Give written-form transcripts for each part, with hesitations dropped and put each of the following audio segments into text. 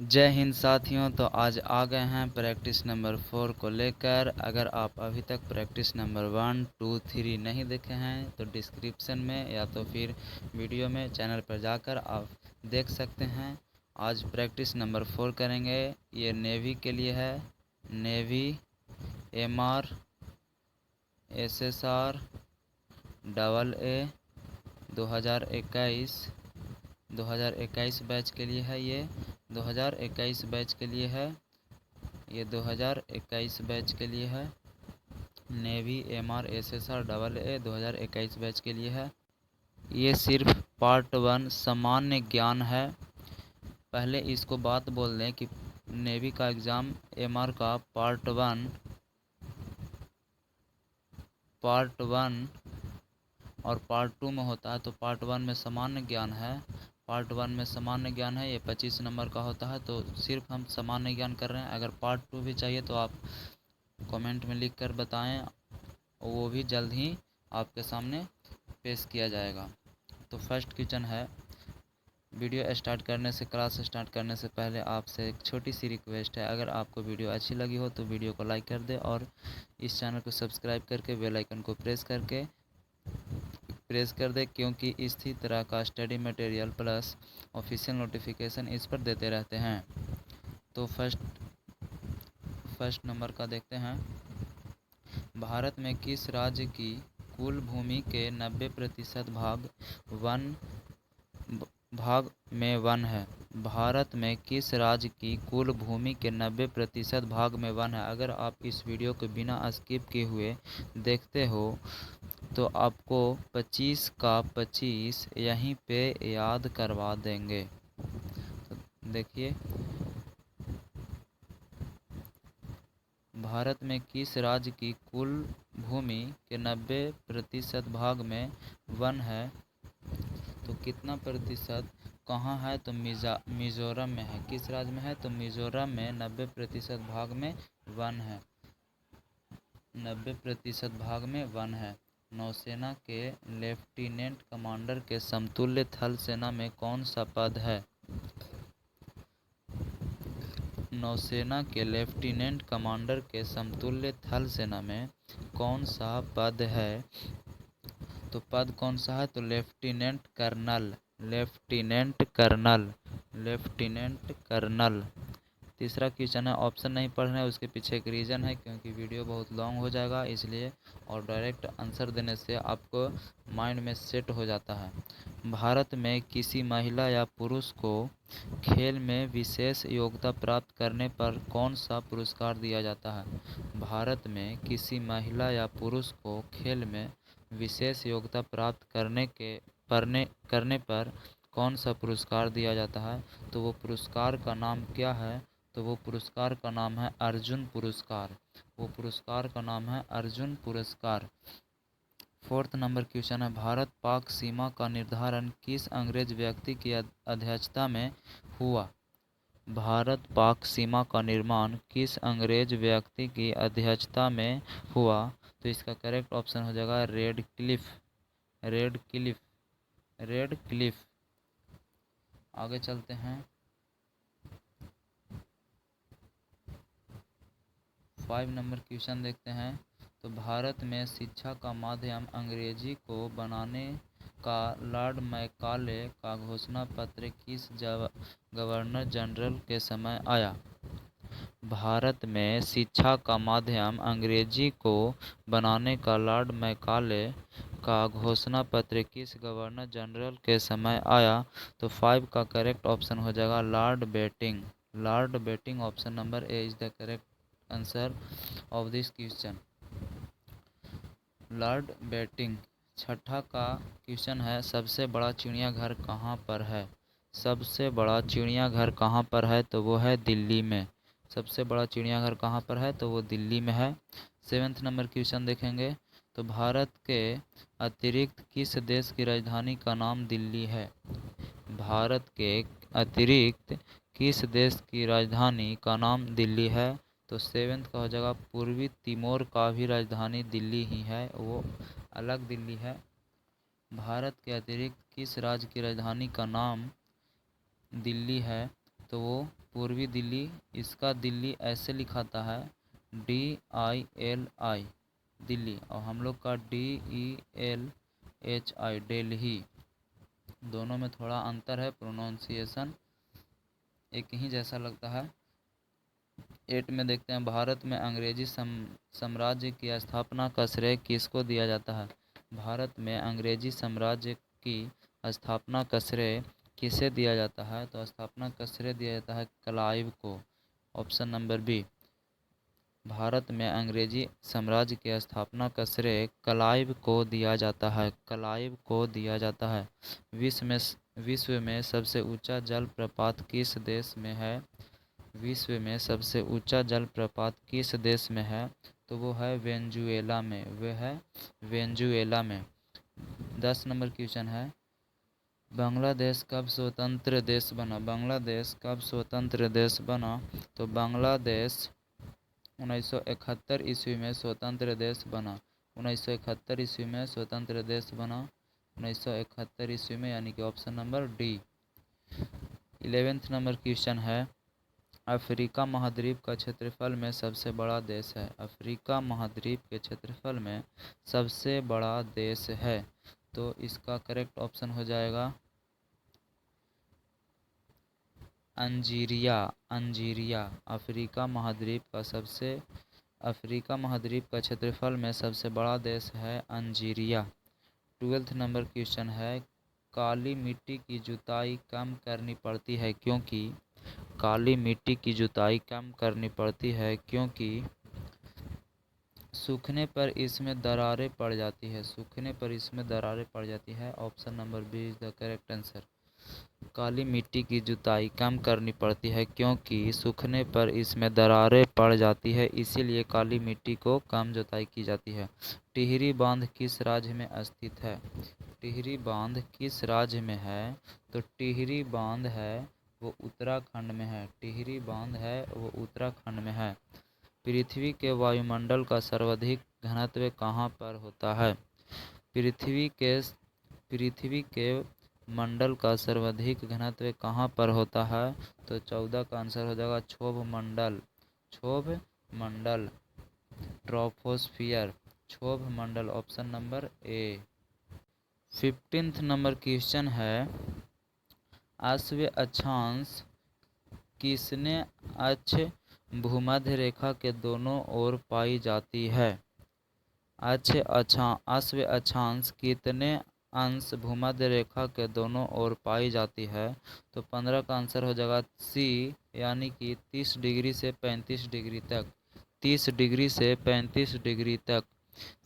जय हिंद साथियों। तो आज आ गए हैं प्रैक्टिस नंबर 4 को लेकर। अगर आप अभी तक प्रैक्टिस नंबर 1, 2, 3 नहीं देखे हैं तो डिस्क्रिप्शन में या तो फिर वीडियो में चैनल पर जाकर आप देख सकते हैं। आज प्रैक्टिस नंबर 4 करेंगे। ये नेवी के लिए है। Navy MR SSR AA 2021 batch के लिए है। ये 2021 बैच के लिए है। ये 2021 बैच के लिए है। Navy MR SSR AA 2021 batch के लिए है। ये सिर्फ पार्ट 1 सामान्य ज्ञान है। पहले इसको बात बोल दें कि नेवी का एग्ज़ाम एमआर का पार्ट 1 और पार्ट 2 में होता है। तो पार्ट 1 में सामान्य ज्ञान है। पार्ट 1 में सामान्य ज्ञान है। ये 25 नंबर का होता है। तो सिर्फ हम सामान्य ज्ञान कर रहे हैं। अगर पार्ट 2 भी चाहिए तो आप कमेंट में लिख कर बताएं, वो भी जल्द ही आपके सामने पेश किया जाएगा। तो फर्स्ट क्वेश्चन है। वीडियो स्टार्ट करने से, क्लास स्टार्ट करने से पहले आपसे एक छोटी सी रिक्वेस्ट है। अगर आपको वीडियो अच्छी लगी हो तो वीडियो को लाइक कर दे और इस चैनल को सब्सक्राइब करके बेल आइकन को प्रेस कर दे, क्योंकि इसी तरह का study material plus official notification इस पर देते रहते हैं। तो फर्स्ट नंबर का देखते हैं। भारत में किस राज्य की कुल भूमि के 90% भाग में वन है? भारत में किस राज्य की कुल भूमि के 90% भाग में वन है? अगर आप इस वीडियो को बिना स्किप किए हुए देखते हो तो आपको 25 का 25 यहीं पे याद करवा देंगे। तो देखिए, भारत में किस राज्य की कुल भूमि के 90% भाग में वन है? तो कितना प्रतिशत कहाँ है? तो मिज़ोरम में है। किस राज्य में है? तो मिज़ोरम में 90% भाग में वन है। 90% भाग में वन है। नौसेना के लेफ्टिनेंट कमांडर के समतुल्य थल सेना में कौन सा पद है? नौसेना के लेफ्टिनेंट कमांडर के समतुल्य थल सेना में कौन सा पद है? तो पद कौन सा है? तो lieutenant colonel. Lieutenant colonel. Lieutenant colonel. तीसरा क्वेश्चन है। ऑप्शन नहीं पढ़ना है, उसके पीछे एक रीज़न है, क्योंकि वीडियो बहुत लॉन्ग हो जाएगा इसलिए, और डायरेक्ट आंसर देने से आपको माइंड में सेट हो जाता है। भारत में किसी महिला या पुरुष को खेल में विशेष योग्यता प्राप्त करने पर कौन सा पुरस्कार दिया जाता है? भारत में किसी महिला या पुरुष को खेल में विशेष योग्यता प्राप्त करने पर कौन सा पुरस्कार दिया जाता है? तो वो पुरस्कार का नाम क्या है? तो वो पुरस्कार का नाम है अर्जुन पुरस्कार। वो पुरस्कार का नाम है अर्जुन पुरस्कार। फोर्थ नंबर क्वेश्चन है। भारत पाक सीमा का निर्धारण किस अंग्रेज व्यक्ति की अध्यक्षता में हुआ? भारत पाक सीमा का निर्माण किस अंग्रेज व्यक्ति की अध्यक्षता में हुआ? तो इसका करेक्ट ऑप्शन हो जाएगा red Cliff. Red Cliff. Red Cliff. आगे चलते हैं। 5 नंबर क्वेश्चन देखते हैं। तो भारत में शिक्षा का माध्यम अंग्रेजी को बनाने का लॉर्ड मैकाले का घोषणा पत्र किस गवर्नर जनरल के समय आया? भारत में शिक्षा का माध्यम अंग्रेजी को बनाने का लॉर्ड मैकाले का घोषणा पत्र किस गवर्नर जनरल के समय आया? तो 5 का करेक्ट ऑप्शन हो जाएगा Lord Bentinck. Lord Bentinck. Option number A is the correct answer of this question. Lord Bentinck. छठा का क्वेश्चन है। सबसे बड़ा चिड़ियाघर कहाँ पर है? सबसे बड़ा चिड़ियाघर कहाँ पर है? तो वो है दिल्ली में। सबसे बड़ा चिड़ियाघर कहाँ पर है? तो वो दिल्ली में है। 7th नंबर क्वेश्चन देखेंगे। तो भारत के अतिरिक्त किस देश की राजधानी का नाम दिल्ली है? भारत के अतिरिक्त किस देश की राजधानी का नाम दिल्ली है? तो 7th का हो जाएगा पूर्वी तिमोर का भी राजधानी दिल्ली ही है, वो अलग दिल्ली है। भारत के अतिरिक्त किस राज्य की राजधानी का नाम दिल्ली है? तो वो पूर्वी दिल्ली, इसका दिल्ली ऐसे लिखाता है DILI दिल्ली, और हम लोग का DELHI दिल्ली। दोनों में थोड़ा अंतर है, प्रोनाउंसिएशन एक ही जैसा लगता है। 8 में देखते हैं, भारत में अंग्रेजी साम्राज्य की स्थापना का श्रेय किसको दिया जाता है? भारत में अंग्रेजी साम्राज्य की स्थापना का श्रेय किसे दिया जाता है? तो स्थापना का श्रेय दिया जाता है क्लाइव को। ऑप्शन नंबर बी, भारत में अंग्रेजी साम्राज्य की स्थापना का श्रेय क्लाइव को दिया जाता है, क्लाइव को दिया जाता है। विश्व में सबसे ऊंचा जलप्रपात किस देश में है? विश्व में सबसे ऊंचा जलप्रपात किस देश में है? तो वो है वेनेजुएला में, वह है वेनेजुएला में। 10 नंबर क्वेश्चन है, बांग्लादेश कब स्वतंत्र देश बना? बांग्लादेश कब स्वतंत्र देश बना? तो बांग्लादेश 1971 ईस्वी में स्वतंत्र देश बना। 1971 ईस्वी में स्वतंत्र देश बना, 1971 ईस्वी में, यानी कि option number D. 11th number question है, अफ्रीका महाद्वीप का क्षेत्रफल में सबसे बड़ा देश है? अफ्रीका महाद्वीप के क्षेत्रफल में सबसे बड़ा देश है, तो इसका करेक्ट ऑप्शन हो जाएगा अल्जीरिया। अल्जीरिया अफ्रीका महाद्वीप का क्षेत्रफल में सबसे बड़ा देश है अल्जीरिया। 12th नंबर क्वेश्चन है, काली मिट्टी की जुताई कम करनी पड़ती है क्योंकि? काली मिट्टी की जुताई कम करनी पड़ती है क्योंकि सूखने पर इसमें दरारें पड़ जाती है, सूखने पर इसमें दरारें पड़ जाती है। Option number B is the correct answer. काली मिट्टी की जुताई कम करनी पड़ती है क्योंकि सूखने पर इसमें दरारें पड़ जाती है, इसीलिए काली मिट्टी को कम जुताई की जाती है। टिहरी बांध किस राज्य में स्थित है? टिहरी बांध किस राज्य में है? तो टिहरी बांध है वो उत्तराखंड में है, टिहरी बांध है वो उत्तराखंड में है। पृथ्वी के वायुमंडल का सर्वाधिक घनत्व कहाँ पर होता है? पृथ्वी के मंडल का सर्वाधिक घनत्व कहाँ पर होता है? तो 14 का आंसर हो जाएगा क्षोभ मंडल, क्षोभ मंडल, ट्रोपोस्फियर, क्षोभ मंडल, option number A. 15th number question है, अश्व अक्षांश किसने अक्ष भूमध्य रेखा के दोनों ओर पाई जाती है? अश्व अक्षांश कितने अंश भूमध्य रेखा के दोनों ओर पाई जाती है? तो 15 का आंसर हो जाएगा सी, यानी कि 30 डिग्री से 35 डिग्री तक, 30 डिग्री से 35 डिग्री तक।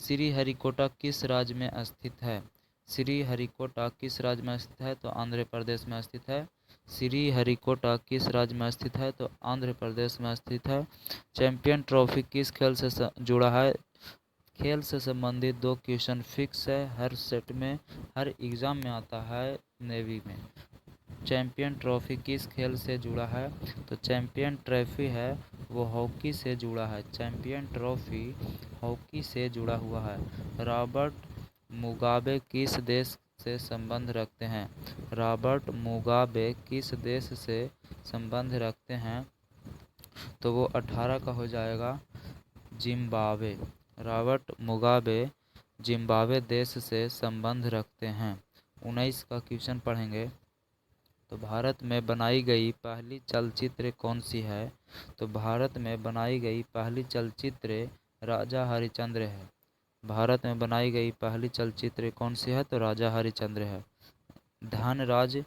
श्रीहरिकोटा किस राज्य में स्थित है? श्रीहरिकोटा किस राज्य में स्थित है? तो आंध्र प्रदेश में स्थित है। श्रीहरिकोटा किस राज्य में स्थित है? तो आंध्र प्रदेश में स्थित है। चैंपियन ट्रॉफी किस खेल से जुड़ा है? खेल से संबंधित 2 क्वेश्चन फिक्स है, हर सेट में, हर एग्ज़ाम में आता है नेवी में। चैंपियन ट्रॉफी किस खेल से जुड़ा है? तो चैंपियन ट्रॉफी है वो हॉकी से जुड़ा है, चैंपियन ट्रॉफी हॉकी से जुड़ा हुआ है। रॉबर्ट मुगाबे किस देश से संबंध रखते हैं? रॉबर्ट मुगाबे किस देश से संबंध रखते हैं? तो वो 18 का हो जाएगा जिम्बाब्वे। रॉबर्ट मुगाबे जिम्बाब्वे देश से संबंध रखते हैं। 19 का क्वेश्चन पढ़ेंगे, तो भारत में बनाई गई पहली चलचित्र कौन सी है? तो भारत में बनाई गई पहली चलचित्र राजा हरिश्चंद्र है। भारत में बनाई गई पहली चलचित्र कौन सी है? तो राजा हरिश्चंद्र है। धनराज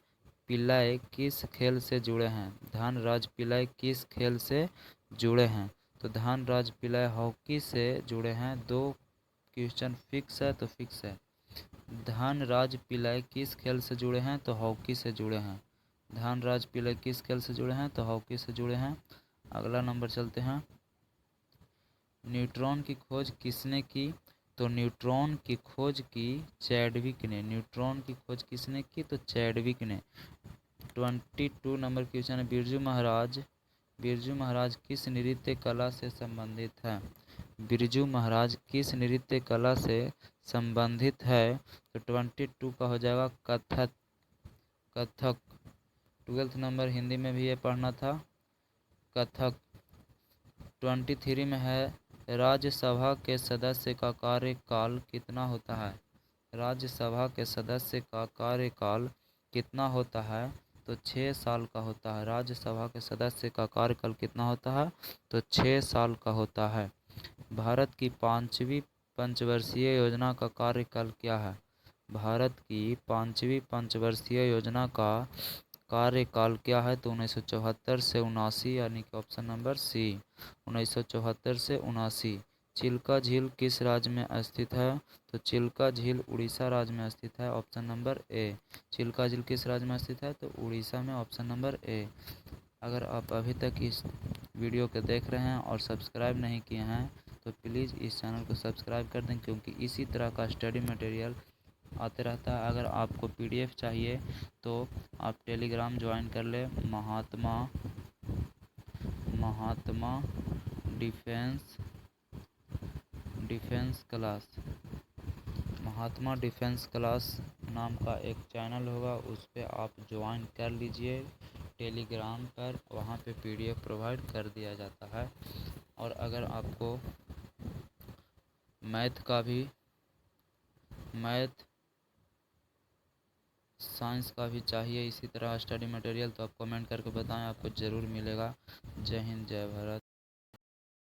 पिल्लई किस खेल से जुड़े हैं? धनराज पिल्लई किस खेल से जुड़े हैं? तो धनराज पिल्लई हॉकी से जुड़े हैं। 2 क्वेश्चन फिक्स है तो फिक्स है। धनराज पिल्लई किस खेल से जुड़े हैं? तो हॉकी से जुड़े हैं। धनराज पिल्लई किस खेल से जुड़े हैं? तो हॉकी से जुड़े हैं। अगला नंबर चलते हैं, न्यूट्रॉन की खोज किसने की? तो न्यूट्रॉन की खोज की चैडविक ने। न्यूट्रॉन की खोज किसने की? तो चैडविक ने। 22 नंबर क्वेश्चन है, बिरजू महाराज किस नृत्य कला से संबंधित है? बिरजू महाराज किस नृत्य कला से संबंधित है? तो 22 का हो जाएगा कथक। 12th नंबर हिंदी में भी ये पढ़ना था। कथक 23 में है, राज्यसभा के सदस्य का कार्यकाल कितना होता है। राज्यसभा के सदस्य का कार्यकाल कितना होता है, तो 6 साल का होता है। राज्यसभा के सदस्य का कार्यकाल कितना होता है, तो 6 साल का होता है। भारत की 5वीं पंचवर्षीय योजना का कार्यकाल क्या है। भारत की 5वीं पंचवर्षीय योजना का कार्यकाल क्या है, तो 1974 से 79, यानी कि ऑप्शन नंबर सी 1974 से 79। चिल्का झील किस राज्य में स्थित है, तो चिल्का झील उड़ीसा राज्य में स्थित है, ऑप्शन नंबर ए। चिल्का झील किस राज्य में स्थित है, तो उड़ीसा में, ऑप्शन नंबर ए। अगर आप अभी तक इस वीडियो को देख रहे हैं और सब्सक्राइब नहीं किए हैं तो प्लीज़ इस चैनल को सब्सक्राइब कर दें, क्योंकि इसी तरह का स्टडी मटेरियल आते रहता है। अगर आपको पीडीएफ चाहिए तो आप टेलीग्राम ज्वाइन कर ले, महात्मा डिफेंस क्लास। महात्मा डिफेंस क्लास नाम का एक चैनल होगा, उस पर आप ज्वाइन कर लीजिए टेलीग्राम पर। वहाँ पे पीडीएफ प्रोवाइड कर दिया जाता है। और अगर आपको मैथ साइंस का भी चाहिए इसी तरह स्टडी मटेरियल, तो आप कमेंट करके बताएं, आपको ज़रूर मिलेगा। जय हिंद, जय भारत।